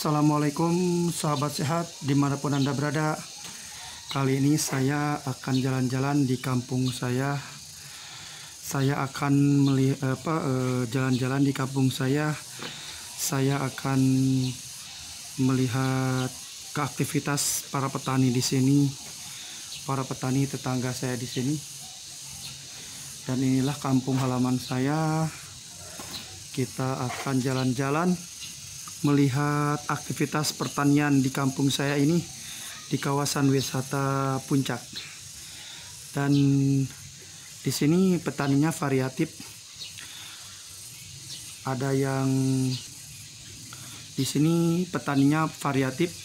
Assalamualaikum sahabat sehat dimanapun Anda berada. Kali ini saya akan jalan-jalan di kampung saya. Saya akan jalan-jalan di kampung saya. Saya akan melihat keaktivitas para petani di sini, para petani tetangga saya di sini. Dan inilah kampung halaman saya. Kita akan jalan-jalan melihat aktivitas pertanian di kampung saya ini di kawasan wisata Puncak. Dan di sini petaninya variatif. Ada yang di sini petaninya variatif.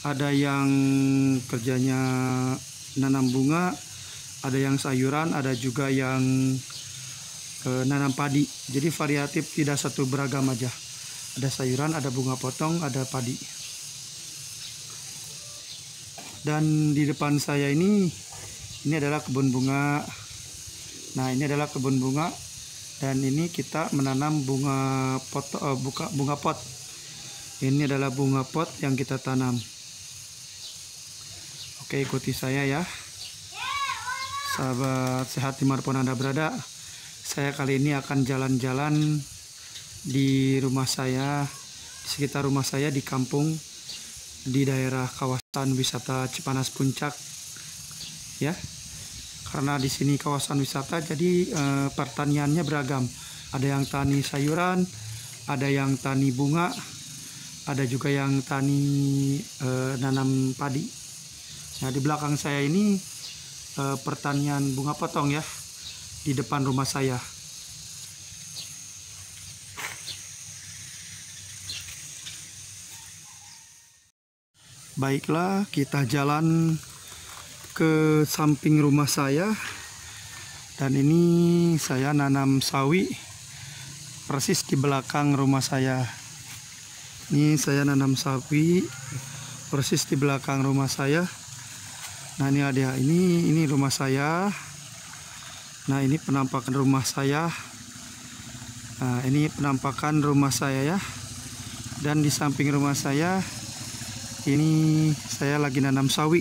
Ada yang kerjanya nanam bunga, ada yang sayuran, ada juga yang nanam padi. Jadi variatif, tidak satu beragam aja. Ada sayuran, ada bunga potong, ada padi. Dan di depan saya ini adalah kebun bunga. Nah, ini adalah kebun bunga. Dan ini kita menanam bunga pot. Ini adalah bunga pot yang kita tanam. Oke, ikuti saya ya. Sahabat sehat dimanapun Anda berada. Saya kali ini akan jalan-jalan di rumah saya, di sekitar rumah saya di kampung, di daerah kawasan wisata Cipanas Puncak, ya. Karena di sini kawasan wisata, jadi pertaniannya beragam. Ada yang tani sayuran, ada yang tani bunga, ada juga yang tani nanam padi. Nah, di belakang saya ini pertanian bunga potong ya, di depan rumah saya. Baiklah, kita jalan ke samping rumah saya. Dan ini saya nanam sawi persis di belakang rumah saya. Ini saya nanam sawi persis di belakang rumah saya. Nah, ini ada ini rumah saya. Nah, ini penampakan rumah saya. Nah, ini penampakan rumah saya ya. Dan di samping rumah saya ini saya lagi nanam sawi.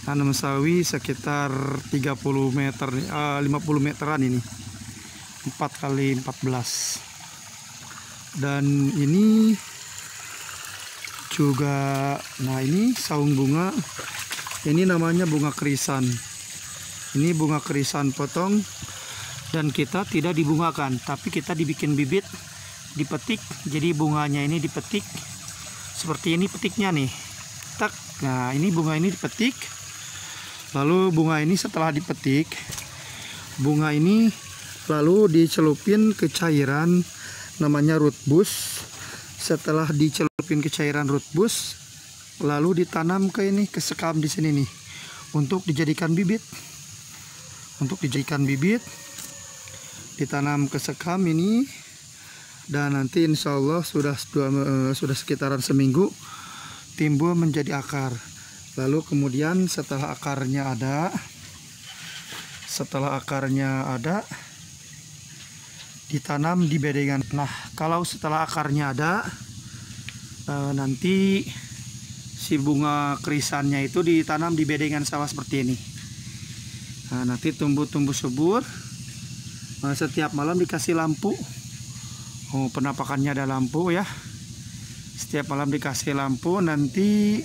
Nanam sawi sekitar 30 meter, 50 meteran ini. 4 kali 14. Dan ini juga, nah ini saung bunga. Ini namanya bunga kerisan. Ini bunga kerisan potong. Dan kita tidak dibungakan, tapi kita dibikin bibit, dipetik. Jadi bunganya ini dipetik. Seperti ini petiknya nih. Tak. Nah, ini bunga ini dipetik. Lalu bunga ini setelah dipetik, bunga ini lalu dicelupin ke cairan namanya root bus. Setelah dicelupin ke cairan root bus, lalu ditanam ke ini, ke sekam di sini nih, untuk dijadikan bibit. Untuk dijadikan bibit, ditanam ke sekam ini. Dan nanti insya Allah sudah sekitaran seminggu timbul menjadi akar. Lalu kemudian setelah akarnya ada, ditanam di bedengan. Nah, kalau setelah akarnya ada, nanti si bunga kerisannya itu ditanam di bedengan sawah seperti ini. Nah, nanti tumbuh subur. Setiap malam dikasih lampu. Oh, penampakannya ada lampu ya. Setiap malam dikasih lampu, nanti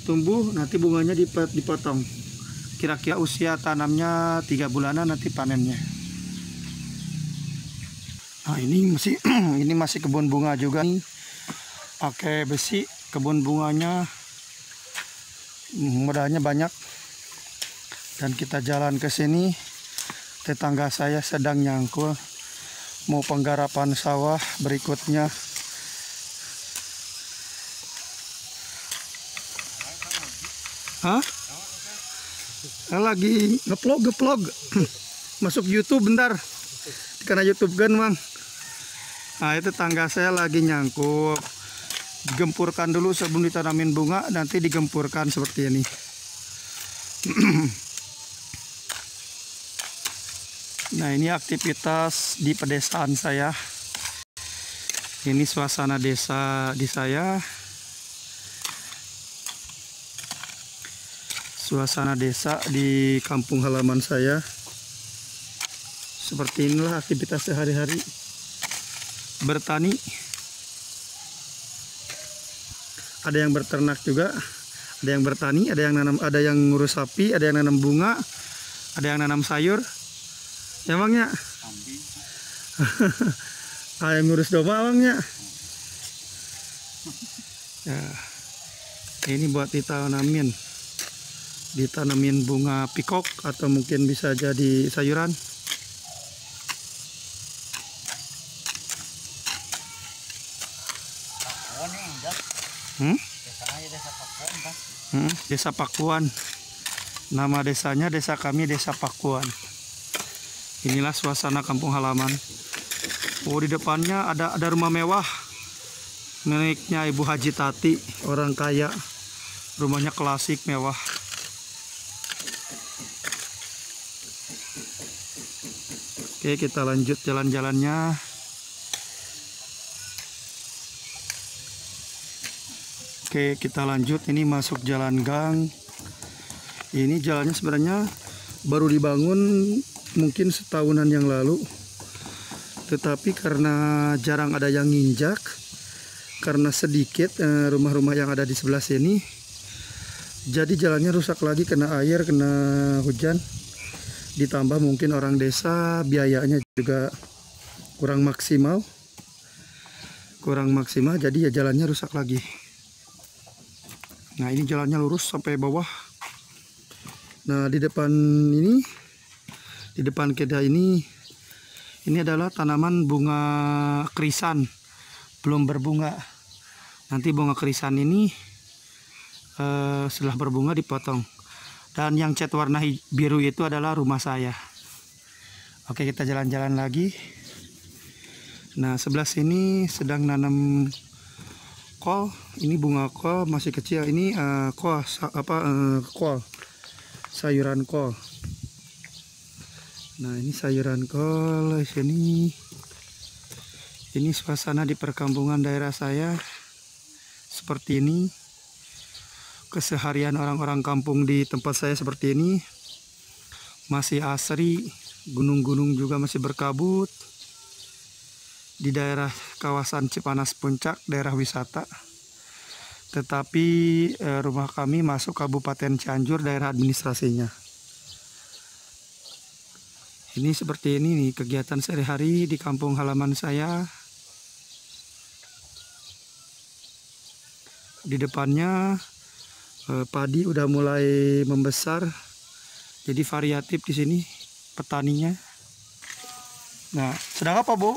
tumbuh, nanti bunganya dipotong. Kira-kira usia tanamnya 3 bulanan, nanti panennya. Nah, ini masih kebun bunga juga nih. Pakai besi, kebun bunganya modalnya banyak. Dan kita jalan ke sini, tetangga saya sedang nyangkul mau penggarapan sawah berikutnya. Hah? Lagi ngeplog masuk YouTube bentar, karena YouTube kan Bang. Nah, itu tetangga saya lagi nyangkul, digempurkan dulu sebelum ditanamin bunga, nanti digempurkan seperti ini. Nah, ini aktivitas di pedesaan saya. Ini suasana desa di saya. Suasana desa di kampung halaman saya. Seperti inilah aktivitas sehari-hari bertani. Ada yang berternak juga, ada yang bertani, ada yang nanam, ada yang ngurus sapi, ada yang nanam bunga, ada yang nanam sayur. Emangnya? Ada yang ngurus domba emangnya? Ya, ini buat ditanamin bunga pikok atau mungkin bisa jadi sayuran. Desa Pakuan. Nama desanya, desa kami Desa Pakuan. Inilah suasana kampung halaman. Oh, di depannya ada rumah mewah miliknya Ibu Haji Tati, orang kaya. Rumahnya klasik mewah. Oke, kita lanjut jalan-jalannya. Oke, kita lanjut. Ini masuk jalan gang. Ini jalannya sebenarnya baru dibangun mungkin setahunan yang lalu. Tetapi karena jarang ada yang nginjak, karena sedikit rumah-rumah yang ada di sebelah sini, jadi jalannya rusak lagi, kena air, kena hujan. Ditambah mungkin orang desa biayanya juga kurang maksimal, jadi ya jalannya rusak lagi. Nah, ini jalannya lurus sampai bawah. Nah, di depan kita ini adalah tanaman bunga krisan, belum berbunga. Nanti bunga krisan ini setelah berbunga dipotong. Dan yang cat warna biru itu adalah rumah saya. Oke, kita jalan-jalan lagi. Nah, sebelah sini sedang nanam kol. Ini bunga kol masih kecil. Ini kol sayuran kol. Nah, ini sayuran kol di sini. Ini suasana di perkampungan daerah saya seperti ini. Keseharian orang-orang kampung di tempat saya seperti ini. Masih asri, gunung-gunung juga masih berkabut. Di daerah kawasan Cipanas Puncak, daerah wisata. Tetapi rumah kami masuk Kabupaten Cianjur, daerah administrasinya. Ini seperti ini nih kegiatan sehari-hari di kampung halaman saya. Di depannya padi udah mulai membesar. Jadi variatif di sini petaninya. Nah, sedang apa, Bu?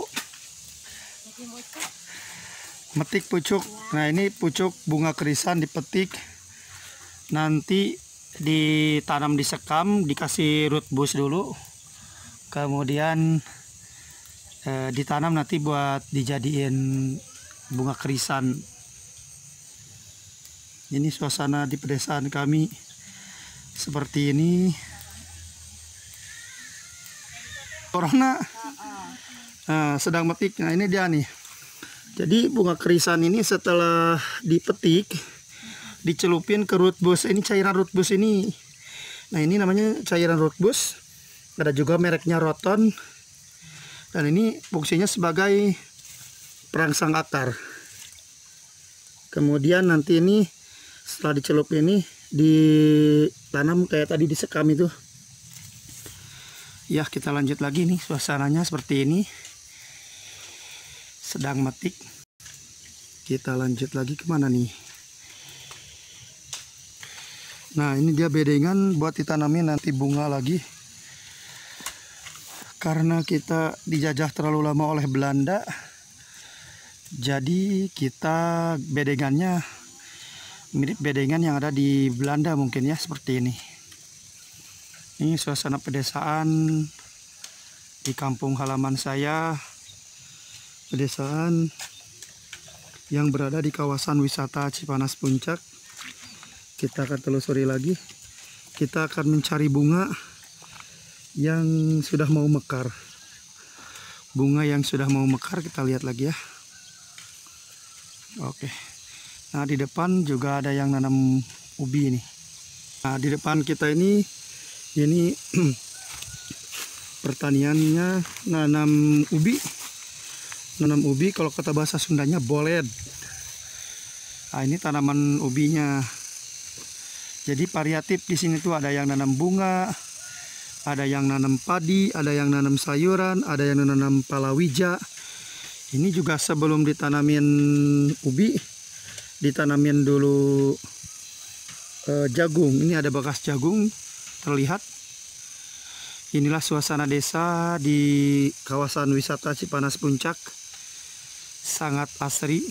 Metik pucuk. Nah, ini pucuk bunga krisan dipetik. Nanti ditanam, disekam, dikasih root bus dulu. Kemudian ditanam nanti buat dijadiin bunga krisan. Ini suasana di pedesaan kami seperti ini. Corona sedang metik. Nah, ini dia nih. Jadi bunga krisan ini setelah dipetik, dicelupin ke root bus. Ini cairan root bus ini. Nah, ini namanya cairan root bus. Ada juga mereknya Roton. Dan ini fungsinya sebagai perangsang akar. Kemudian nanti ini setelah dicelup ini ditanam kayak tadi disekam itu. Ya, kita lanjut lagi nih, suasananya seperti ini. Sedang metik. Kita lanjut lagi kemana nih? Nah, ini dia bedengan buat ditanamin nanti bunga lagi. Karena kita dijajah terlalu lama oleh Belanda, jadi kita bedengannya mirip bedengan yang ada di Belanda mungkin ya, seperti ini. Ini suasana pedesaan di kampung halaman saya. Pedesaan yang berada di kawasan wisata Cipanas Puncak. Kita akan telusuri lagi. Kita akan mencari bunga yang sudah mau mekar. Bunga yang sudah mau mekar kita lihat lagi ya. Oke. Nah, di depan juga ada yang nanam ubi nih. Nah, di depan kita ini pertaniannya nanam ubi. Nanam ubi kalau kata bahasa Sundanya boled. Nah, ini tanaman ubinya. Jadi variatif di sini tuh ada yang nanam bunga, ada yang nanam padi, ada yang nanam sayuran, ada yang nanam palawija. Ini juga sebelum ditanamin ubi, ditanamin dulu jagung. Ini ada bekas jagung terlihat. Inilah suasana desa di kawasan wisata Cipanas Puncak. Sangat asri.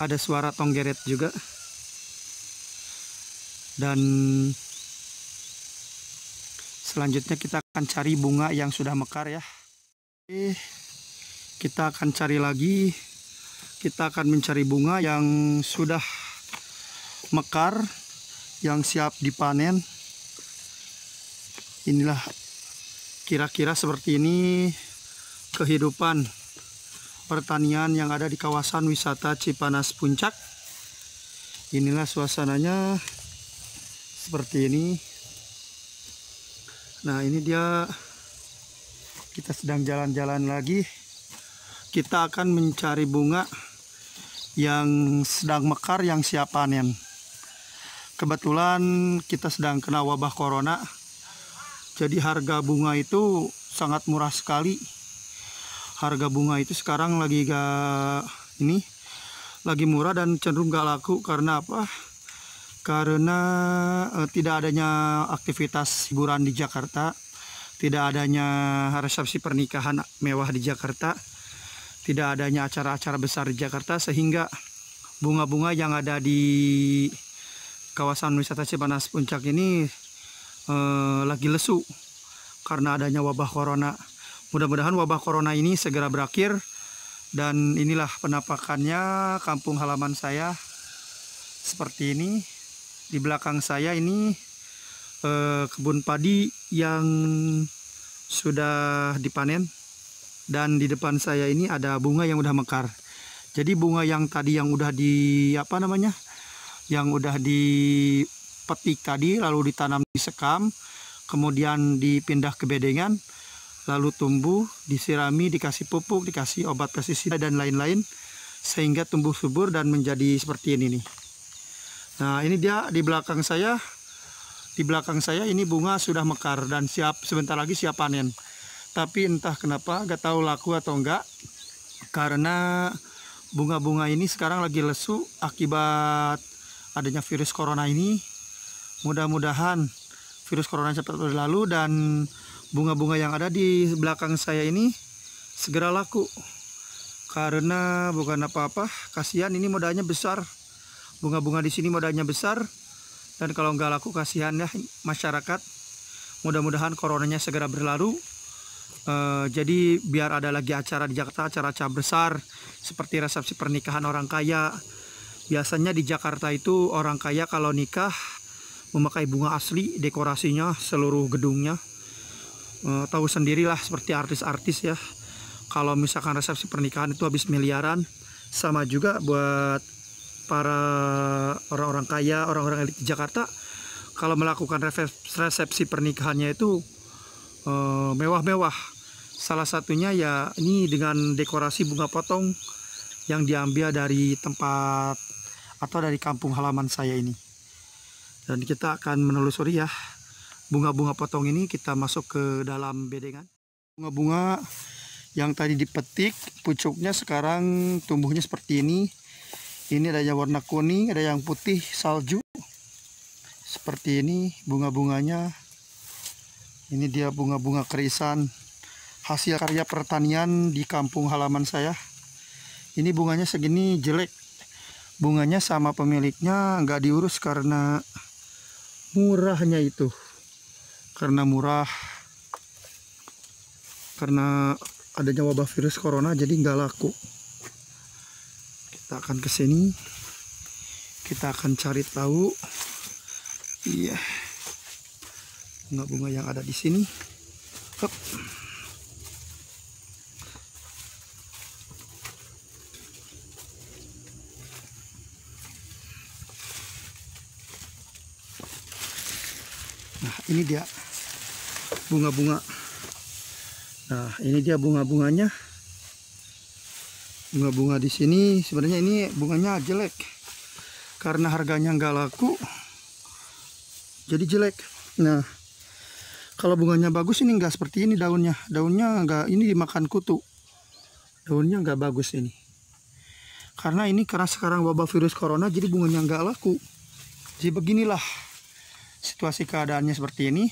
Ada suara tonggeret juga. Dan selanjutnya kita akan cari bunga yang sudah mekar ya. Oke, kita akan cari lagi. Kita akan mencari bunga yang sudah mekar, yang siap dipanen. Inilah kira-kira seperti ini kehidupan pertanian yang ada di kawasan wisata Cipanas Puncak. Inilah suasananya seperti ini. Nah, ini dia, kita sedang jalan-jalan lagi. Kita akan mencari bunga yang sedang mekar, yang siap panen. Kebetulan kita sedang kena wabah corona, jadi harga bunga itu sangat murah sekali. Harga bunga itu sekarang lagi lagi murah dan cenderung gak laku. Karena apa? Karena tidak adanya aktivitas hiburan di Jakarta, tidak adanya resepsi pernikahan mewah di Jakarta, tidak adanya acara-acara besar di Jakarta, sehingga bunga-bunga yang ada di kawasan wisata Cipanas Puncak ini lagi lesu karena adanya wabah corona. Mudah-mudahan wabah corona ini segera berakhir. Dan inilah penampakannya kampung halaman saya seperti ini. Di belakang saya ini kebun padi yang sudah dipanen. Dan di depan saya ini ada bunga yang udah mekar. Jadi bunga yang tadi yang udah yang udah dipetik tadi, lalu ditanam di sekam, kemudian dipindah ke bedengan, lalu tumbuh, disirami, dikasih pupuk, dikasih obat pestisida dan lain-lain, sehingga tumbuh subur dan menjadi seperti ini nih. Nah, ini dia di belakang saya. Di belakang saya ini bunga sudah mekar dan sebentar lagi siap panen. Tapi entah kenapa, gak tahu laku atau enggak, karena bunga-bunga ini sekarang lagi lesu akibat adanya virus corona ini. Mudah-mudahan virus corona cepat berlalu dan bunga-bunga yang ada di belakang saya ini segera laku. Karena bukan apa-apa, kasihan ini modalnya besar. Bunga-bunga di sini modalnya besar, dan kalau nggak laku kasihan ya masyarakat. Mudah-mudahan coronanya segera berlalu. Jadi biar ada lagi acara di Jakarta, acara-acara besar seperti resepsi pernikahan orang kaya. Biasanya di Jakarta itu orang kaya kalau nikah memakai bunga asli, dekorasinya seluruh gedungnya. Tahu sendirilah seperti artis-artis ya, kalau misalkan resepsi pernikahan itu habis miliaran. Sama juga buat para orang-orang kaya, orang-orang elit di Jakarta, kalau melakukan resepsi pernikahannya itu mewah-mewah. Salah satunya ya ini dengan dekorasi bunga potong yang diambil dari tempat atau dari kampung halaman saya ini. Dan kita akan menelusuri ya bunga-bunga potong ini, kita masuk ke dalam bedengan. Bunga-bunga yang tadi dipetik pucuknya sekarang tumbuhnya seperti ini. Ini ada yang warna kuning, ada yang putih salju. Seperti ini bunga-bunganya. Ini dia bunga-bunga kerisan, hasil karya pertanian di kampung halaman saya. Ini bunganya segini jelek. Bunganya sama pemiliknya nggak diurus karena murahnya itu. Karena murah, karena adanya wabah virus corona, jadi nggak laku. Kita akan ke sini, kita akan cari tahu. Iya, bunga-bunga yang ada di sini. Hup. Nah, ini dia bunga-bunga. Nah, ini dia bunga-bunganya. Bunga-bunga di sini sebenarnya ini bunganya jelek. Karena harganya nggak laku, jadi jelek. Nah, kalau bunganya bagus ini nggak seperti ini daunnya. Daunnya nggak, ini dimakan kutu. Daunnya nggak bagus ini. Karena sekarang wabah virus corona, jadi bunganya nggak laku. Jadi beginilah situasi keadaannya seperti ini.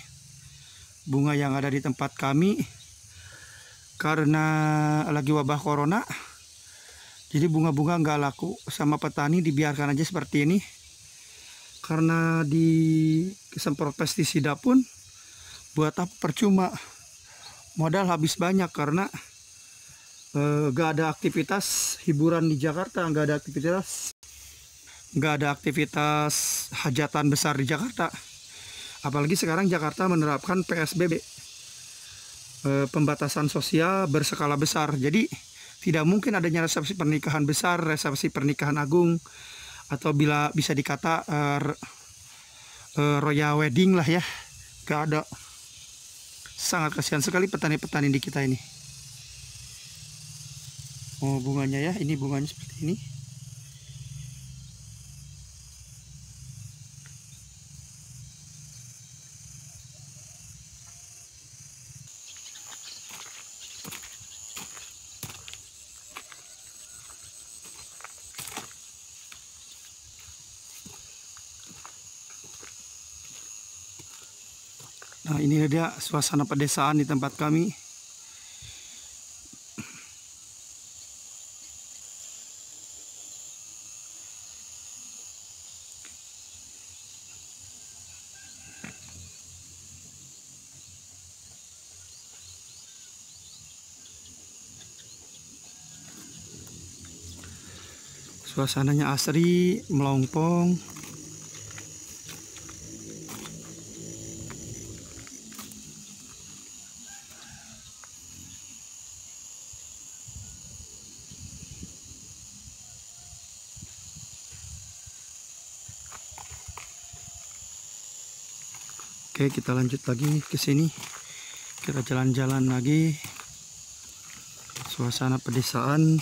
Bunga yang ada di tempat kami, karena lagi wabah corona, jadi bunga-bunga nggak laku. Sama petani dibiarkan aja seperti ini. Karena disemprot pestisida pun buat apa, percuma. Modal habis banyak karena nggak ada aktivitas hiburan di Jakarta, nggak ada aktivitas hajatan besar di Jakarta. Apalagi sekarang Jakarta menerapkan PSBB, pembatasan sosial berskala besar. Jadi tidak mungkin adanya resepsi pernikahan besar, resepsi pernikahan agung, atau bila bisa dikata royal wedding lah ya. Gak ada. Sangat kasihan sekali petani-petani di kita ini. Oh, bunganya ya, ini bunganya seperti ini. Nah, ini dia suasana pedesaan di tempat kami. Suasananya asri, melompong. Oke, kita lanjut lagi ke sini. Kita jalan-jalan lagi. Suasana pedesaan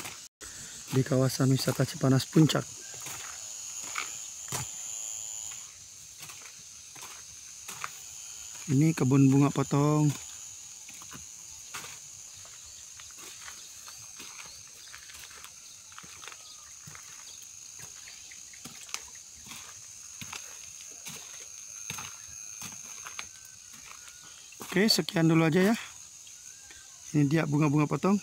di kawasan wisata Cipanas Puncak. Ini kebun bunga potong. Oke, sekian dulu aja ya. Ini dia bunga-bunga potong.